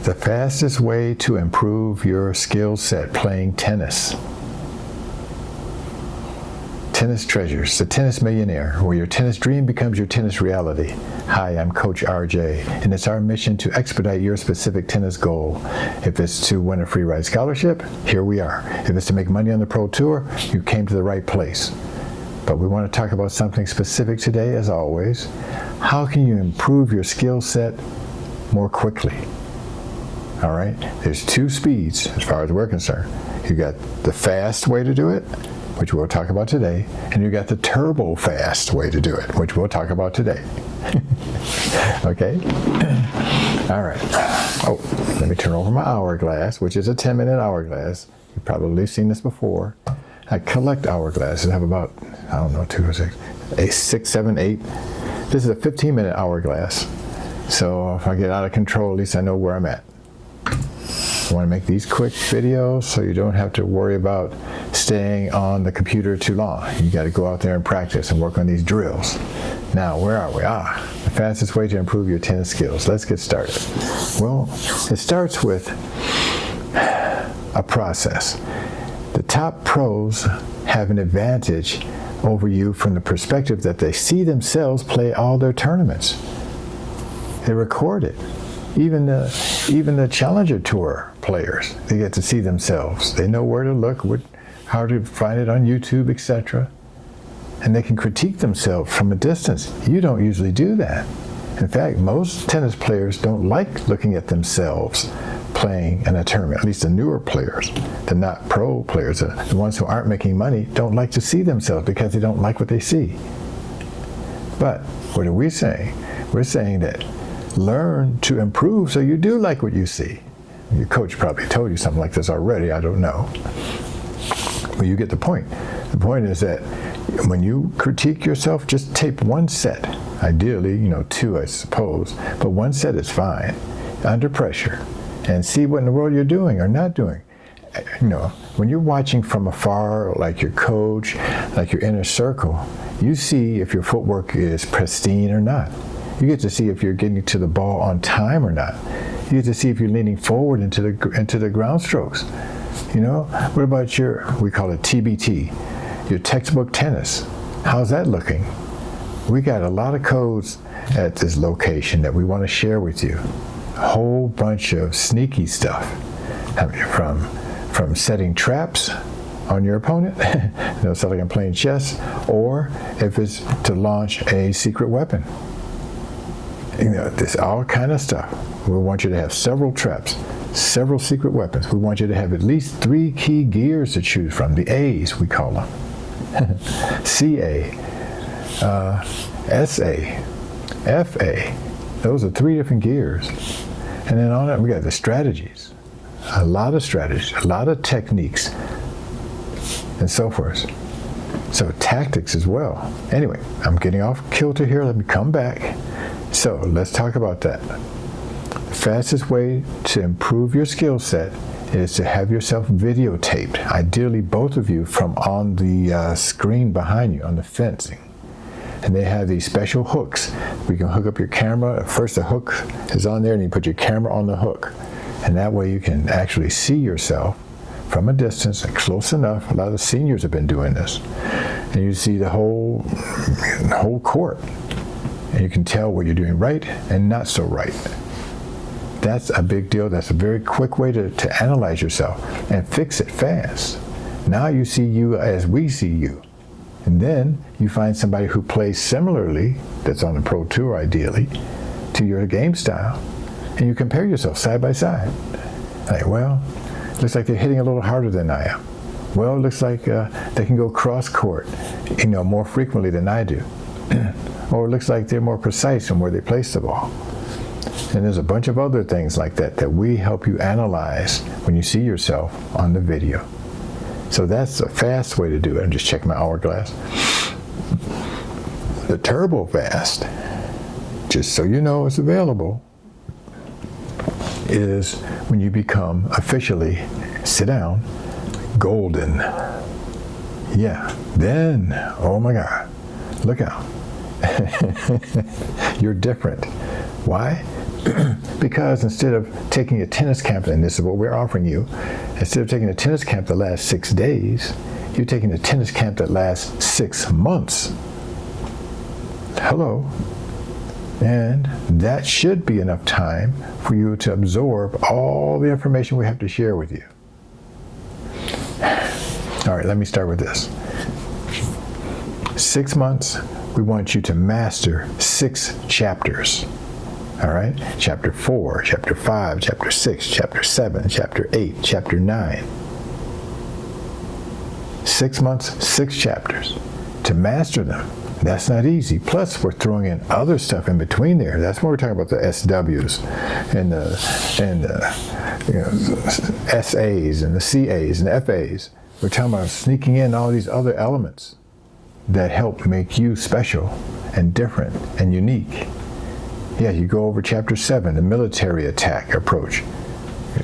The fastest way to improve your skill set playing tennis. Tennis Treasures, the Tennis Millionaire, where your tennis dream becomes your tennis reality. Hi, I'm Coach RJ, and it's our mission to expedite your specific tennis goal. If it's to win a free ride scholarship, here we are. If it's to make money on the Pro Tour, you came to the right place. But we want to talk about something specific today, as always. How can you improve your skill set more quickly? All right, there's two speeds as far as we're concerned. You got the fast way to do it, which we'll talk about today, and you got the turbo fast way to do it, which we'll talk about today. Okay? All right. Oh, let me turn over my hourglass, which is a 10-minute hourglass. You've probably seen this before. I collect hourglasses. I have about, 6, 7, 8. This is a 15-minute hourglass. So if I get out of control, at least I know where I'm at. I want to make these quick videos so you don't have to worry about staying on the computer too long. You got to go out there and practice and work on these drills. Now, where are we? The fastest way to improve your tennis skills. Let's get started. Well, it starts with a process. The top pros have an advantage over you from the perspective that they see themselves play all their tournaments. They record it. Even the Challenger Tour players, they get to see themselves. They know where to look, how to find it on YouTube, etc. And they can critique themselves from a distance. You don't usually do that. In fact, most tennis players don't like looking at themselves playing in a tournament. At least the newer players, the not pro players, the ones who aren't making money, don't like to see themselves because they don't like what they see. But what are we saying? We're saying that learn to improve so you do like what you see. Your coach probably told you something like this already, I don't know. But you get the point. The point is that when you critique yourself, just tape one set. Ideally, 2, I suppose, but one set is fine, under pressure, and see what in the world you're doing or not doing. When you're watching from afar, like your coach, like your inner circle, you see if your footwork is pristine or not. You get to see if you're getting to the ball on time or not. You get to see if you're leaning forward into the ground strokes. What about we call it TBT, your textbook tennis? How's that looking? We got a lot of codes at this location that we want to share with you. A whole bunch of sneaky stuff. From setting traps on your opponent, so like I'm playing chess, or if it's to launch a secret weapon. There's all kind of stuff. We want you to have several traps, several secret weapons. We want you to have at least 3 key gears to choose from. The A's, we call them. CA, SA, FA. Those are 3 different gears. And then on it, we got the strategies. A lot of strategies, a lot of techniques, and so forth. So tactics as well. Anyway, I'm getting off kilter here. Let me come back. So let's talk about that. The fastest way to improve your skill set is to have yourself videotaped, ideally both of you from on the screen behind you, on the fencing. And they have these special hooks. We can hook up your camera. First the hook is on there and you put your camera on the hook. And that way you can actually see yourself from a distance and close enough. A lot of seniors have been doing this. And you see the whole court. And you can tell what you're doing right and not so right. That's a big deal. That's a very quick way to analyze yourself and fix it fast. Now you see you as we see you. And then you find somebody who plays similarly, that's on the Pro Tour ideally, to your game style, and you compare yourself side by side. Like, well, looks like they're hitting a little harder than I am. Well, it looks like they can go cross court, more frequently than I do. Or it looks like they're more precise in where they place the ball. And there's a bunch of other things like that we help you analyze when you see yourself on the video. So that's a fast way to do it. I'm just checking my hourglass. The turbo fast, just so you know it's available, is when you become officially, sit down, golden. Yeah, then, oh my God, look out. You're different. Why? Because instead of taking a tennis camp, and this is what we're offering you, instead of taking a tennis camp that lasts 6 days, you're taking a tennis camp that lasts 6 months. Hello. And that should be enough time for you to absorb all the information we have to share with you. All right, let me start with this. 6 months, we want you to master 6 chapters. All right? Chapter 4, Chapter 5, Chapter 6, Chapter 7, Chapter 8, Chapter 9. 6 months, 6 chapters. To master them, that's not easy. Plus, we're throwing in other stuff in between there. That's when we're talking about the SWs and the SAs and the CAs and the FAs. We're talking about sneaking in all these other elements that help make you special and different and unique. Yeah, you go over Chapter 7, the military attack approach,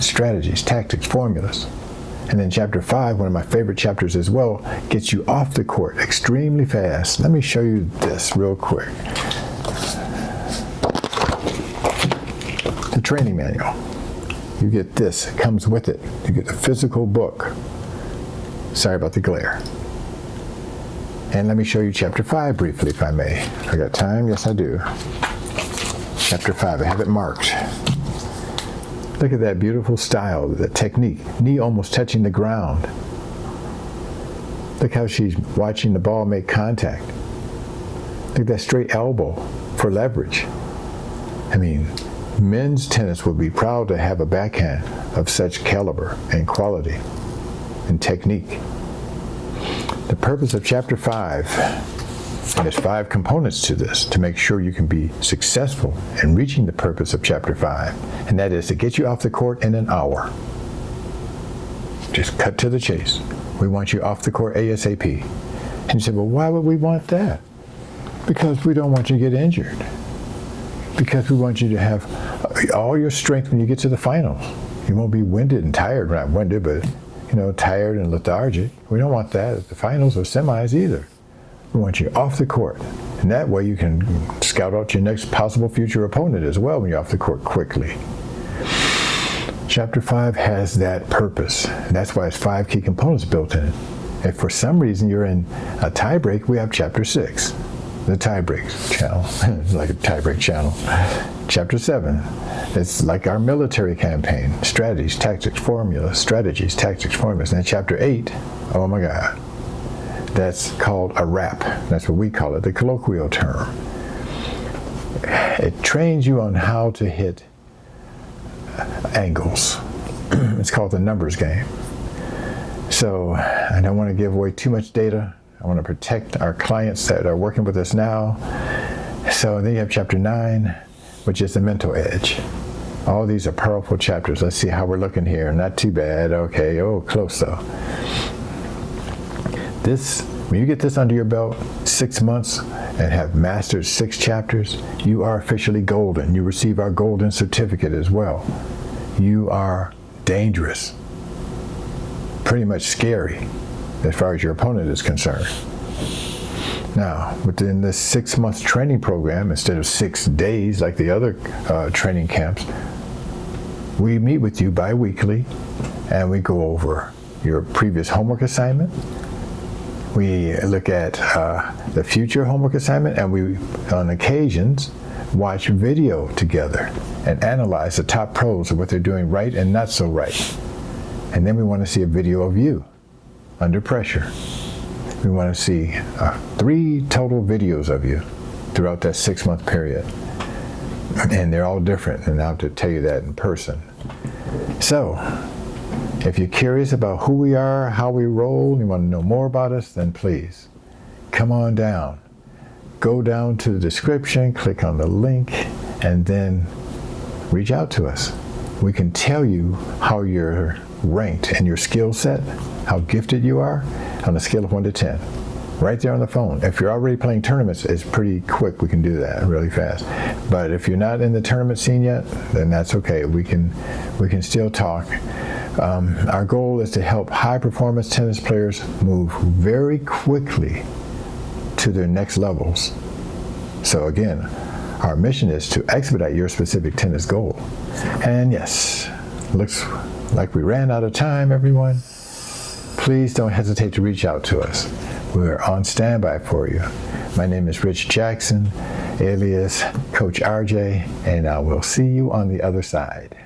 strategies, tactics, formulas. And then Chapter 5, one of my favorite chapters as well, gets you off the court extremely fast. Let me show you this real quick. The training manual. You get this, it comes with it. You get the physical book. Sorry about the glare. And let me show you Chapter 5 briefly, if I may. I got time? Yes, I do. Chapter 5, I have it marked. Look at that beautiful style, the technique. Knee almost touching the ground. Look how she's watching the ball make contact. Look at that straight elbow for leverage. I mean, men's tennis would be proud to have a backhand of such caliber and quality and technique. The purpose of Chapter 5, and there's 5 components to this to make sure you can be successful in reaching the purpose of Chapter 5, and that is to get you off the court in an hour. Just cut to the chase. We want you off the court ASAP. And you say, well, why would we want that? Because we don't want you to get injured. Because we want you to have all your strength when you get to the finals. You won't be winded and tired, not winded, but tired and lethargic. We don't want that at the finals or semis either. We want you off the court. And that way you can scout out your next possible future opponent as well when you're off the court quickly. Chapter 5 has that purpose. And that's why it's 5 key components built in it. If for some reason you're in a tie break, we have Chapter 6, the tie break channel. It's like a tie break channel. Chapter 7, it's like our military campaign. Strategies, tactics, formulas. Strategies, tactics, formulas. And then Chapter 8, oh my God. That's called a wrap. That's what we call it, the colloquial term. It trains you on how to hit angles. It's called the numbers game. So I don't want to give away too much data. I want to protect our clients that are working with us now. So then you have Chapter 9, which is the mental edge. All these are powerful chapters. Let's see how we're looking here. Not too bad. Okay. Oh, close though. When you get this under your belt, 6 months, and have mastered 6 chapters, you are officially golden. You receive our golden certificate as well. You are dangerous. Pretty much scary as far as your opponent is concerned. Now, within this 6 month training program, instead of 6 days like the other training camps, we meet with you bi-weekly and we go over your previous homework assignment. We look at the future homework assignment, and we, on occasions, watch video together and analyze the top pros of what they're doing right and not so right. And then we want to see a video of you under pressure. We want to see 3 total videos of you throughout that 6 month period. And they're all different, and I'll have to tell you that in person. So, if you're curious about who we are, how we roll, and you want to know more about us, then please come on down. Go down to the description, click on the link, and then reach out to us. We can tell you how you're ranked in your skill set, how gifted you are, on a scale of 1 to 10. Right there on the phone. If you're already playing tournaments, it's pretty quick. We can do that really fast. But if you're not in the tournament scene yet, then that's okay. We can still talk. Our goal is to help high-performance tennis players move very quickly to their next levels. So again, Our mission is to expedite your specific tennis goal. And yes, looks like we ran out of time, everyone. Please don't hesitate to reach out to us. We're on standby for you. My name is Rich Jackson, alias Coach RJ, and I will see you on the other side.